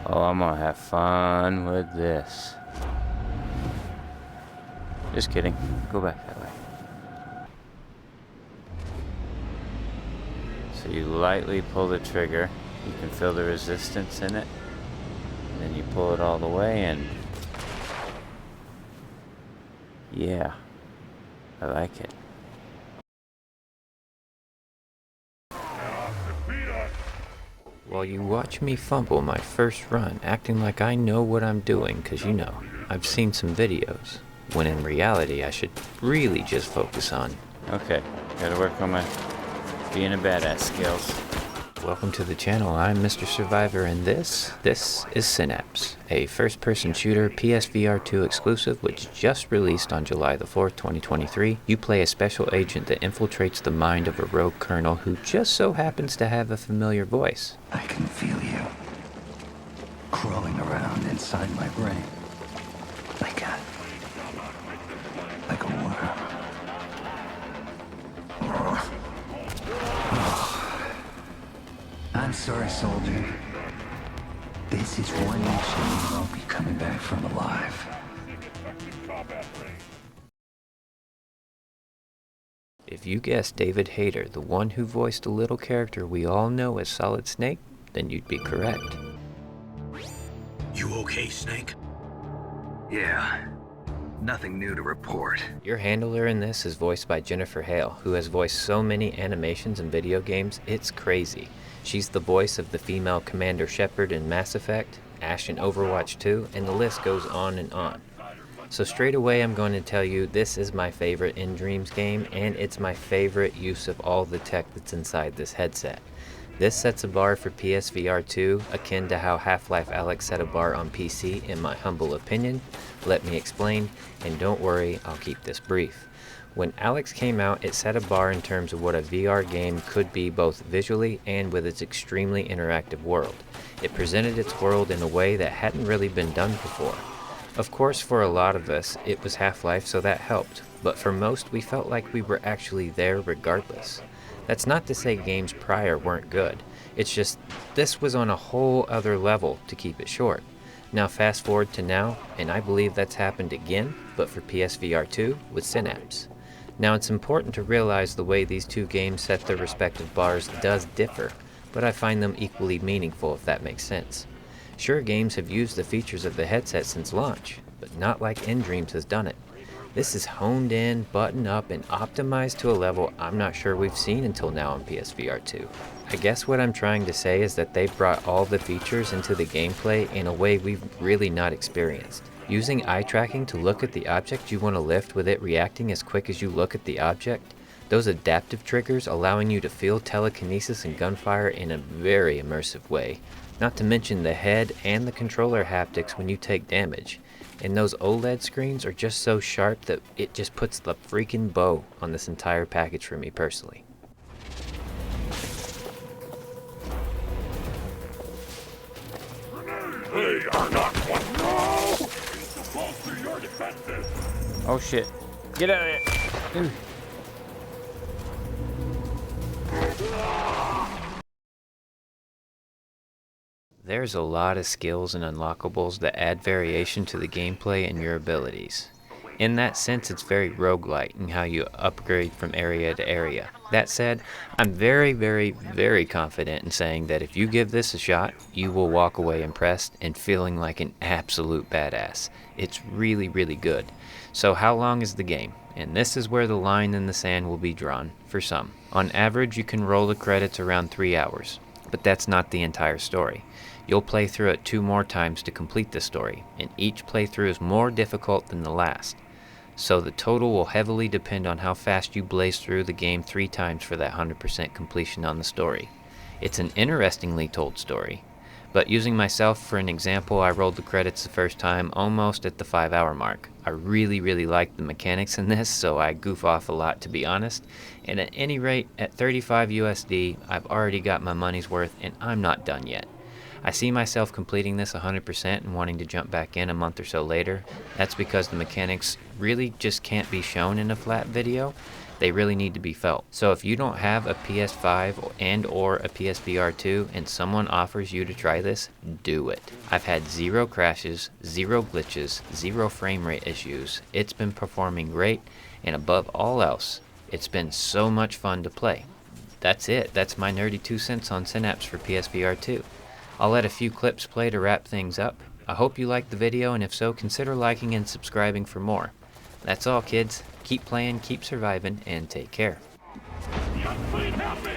Oh, I'm gonna have fun with this. Just kidding. Go back that way. So you lightly pull the trigger. You can feel the resistance in it. And then you pull it all the way and... yeah. I like it. While you watch me fumble my first run, acting like I know what I'm doing, cause you know, I've seen some videos, when in reality I should really just focus on. Okay, gotta work on my being a badass skills. Welcome to the channel, I'm Mr. Survivor, and this is SYNAPSE, a first-person shooter PSVR 2 exclusive which just released on July the 4th, 2023. You play a special agent that infiltrates the mind of a rogue colonel who just so happens to have a familiar voice. I can feel you crawling around inside my brain like a worm. I'm sorry, soldier. This is one mission you won't be coming back from alive. If you guessed David Hayter, the one who voiced a little character we all know as Solid Snake, then you'd be correct. You okay, Snake? Yeah, nothing new to report. Your handler in this is voiced by Jennifer Hale, who has voiced so many animations and video games, it's crazy. She's the voice of the female Commander Shepard in Mass Effect, Ash in Overwatch 2, and the list goes on and on. So straight away I'm going to tell you this is my favorite In Dreams game, and it's my favorite use of all the tech that's inside this headset. This sets a bar for PSVR 2, akin to how Half-Life Alyx set a bar on PC in my humble opinion. Let me explain, and don't worry, I'll keep this brief. When Alyx came out, it set a bar in terms of what a VR game could be both visually and with its extremely interactive world. It presented its world in a way that hadn't really been done before. Of course, for a lot of us, it was Half-Life, so that helped, but for most, we felt like we were actually there regardless. That's not to say games prior weren't good, it's just this was on a whole other level, to keep it short. Now fast forward to now, and I believe that's happened again, but for PSVR 2 with SYNAPSE. Now it's important to realize the way these two games set their respective bars does differ, but I find them equally meaningful if that makes sense. Sure, games have used the features of the headset since launch, but not like In Dreams has done it. This is honed in, buttoned up, and optimized to a level I'm not sure we've seen until now on PSVR 2. I guess what I'm trying to say is that they've brought all the features into the gameplay in a way we've really not experienced. Using eye tracking to look at the object you want to lift with it reacting as quick as you look at the object, those adaptive triggers allowing you to feel telekinesis and gunfire in a very immersive way, not to mention the head and the controller haptics when you take damage. And those OLED screens are just so sharp that it just puts the freaking bow on this entire package for me personally. They are not one. No! Bolster your defenses! Oh shit. Get out of here. Ooh. There's a lot of skills and unlockables that add variation to the gameplay and your abilities. In that sense, it's very roguelite in how you upgrade from area to area. That said, I'm very confident in saying that if you give this a shot, you will walk away impressed and feeling like an absolute badass. It's really good. So how long is the game? And this is where the line in the sand will be drawn, for some. On average, you can roll the credits around 3 hours, but that's not the entire story. You'll play through it 2 more times to complete the story, and each playthrough is more difficult than the last. So the total will heavily depend on how fast you blaze through the game 3 times for that 100% completion on the story. It's an interestingly told story, but using myself for an example, I rolled the credits the first time almost at the 5-hour mark. I really like the mechanics in this, so I goof off a lot to be honest, and at any rate, at 35 USD, I've already got my money's worth and I'm not done yet. I see myself completing this 100% and wanting to jump back in a month or so later. That's because the mechanics really just can't be shown in a flat video, They really need to be felt. So if you don't have a PS5 and or a PSVR 2 and someone offers you to try this, do it. I've had 0 crashes, 0 glitches, 0 frame rate issues. It's been performing great, and above all else, it's been so much fun to play. That's it. That's my nerdy 2 cents on Synapse for PSVR 2. I'll let a few clips play to wrap things up. I hope you liked the video, and if so, consider liking and subscribing for more. That's all, kids. Keep playing, keep surviving, and take care. The unclean help me!